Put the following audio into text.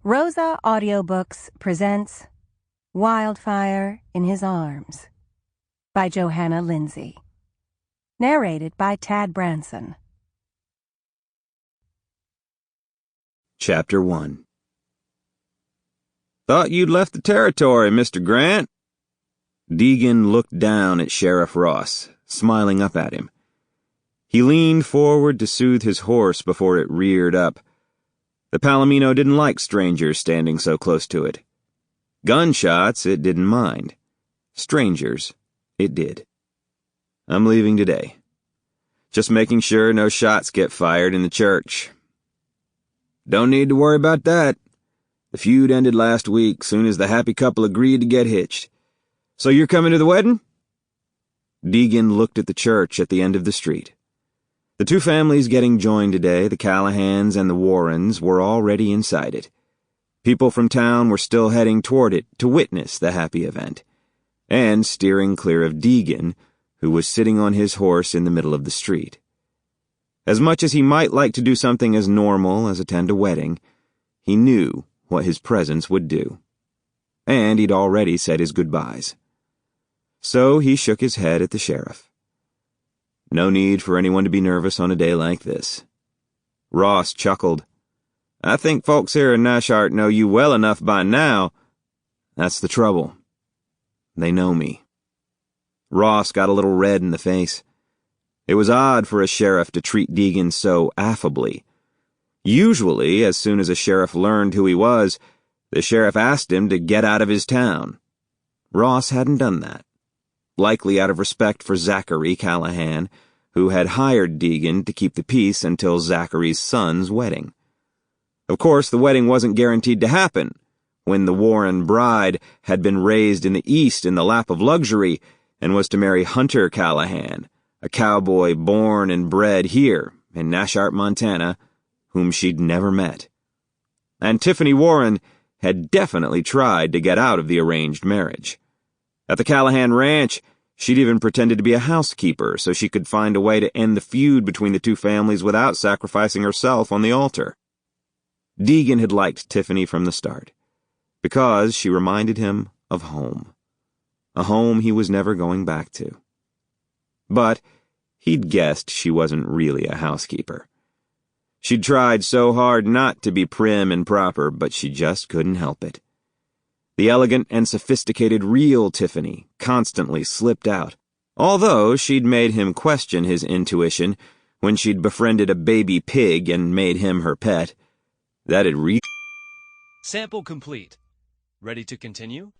Rosa Audiobooks presents Wildfire in His Arms by Johanna Lindsey. Narrated by Branson. Chapter 1. "Thought you'd left the territory, Mr. Grant." Degan looked down at Sheriff Ross, smiling up at him. He leaned forward to soothe his horse before it reared up. The Palomino didn't like strangers standing so close to it. Gunshots it didn't mind. Strangers it did. "I'm leaving today. Just making sure no shots get fired in the church." "Don't need to worry about that. The feud ended last week, soon as the happy couple agreed to get hitched. So you're coming to the wedding?" Degan looked at the church at the end of the street. The two families getting joined today, the Callahans and the Warrens, were already inside it. People from town were still heading toward it to witness the happy event, and steering clear of Degan, who was sitting on his horse in the middle of the street. As much as he might like to do something as normal as attend a wedding, he knew what his presence would do. And he'd already said his goodbyes. So he shook his head at the sheriff. No need for anyone to be nervous on a day like this. Ross chuckled. "I think folks here in Nashart know you well enough by now." "That's the trouble. They know me." Ross got a little red in the face. It was odd for a sheriff to treat Degan so affably. Usually, as soon as a sheriff learned who he was, the sheriff asked him to get out of his town. Ross hadn't done that. Likely out of respect for Zachary Callahan, who had hired Degan to keep the peace until Zachary's son's wedding. Of course, the wedding wasn't guaranteed to happen, when the Warren bride had been raised in the East in the lap of luxury and was to marry Hunter Callahan, a cowboy born and bred here in Nashart, Montana, whom she'd never met. And Tiffany Warren had definitely tried to get out of the arranged marriage. At the Callahan Ranch, she'd even pretended to be a housekeeper so she could find a way to end the feud between the two families without sacrificing herself on the altar. Degan had liked Tiffany from the start, because she reminded him of home. A home he was never going back to. But he'd guessed she wasn't really a housekeeper. She'd tried so hard not to be prim and proper, but she just couldn't help it. The elegant and sophisticated real Tiffany constantly slipped out, although she'd made him question his intuition when she'd befriended a baby pig and made him her pet. That had Sample complete. Ready to continue?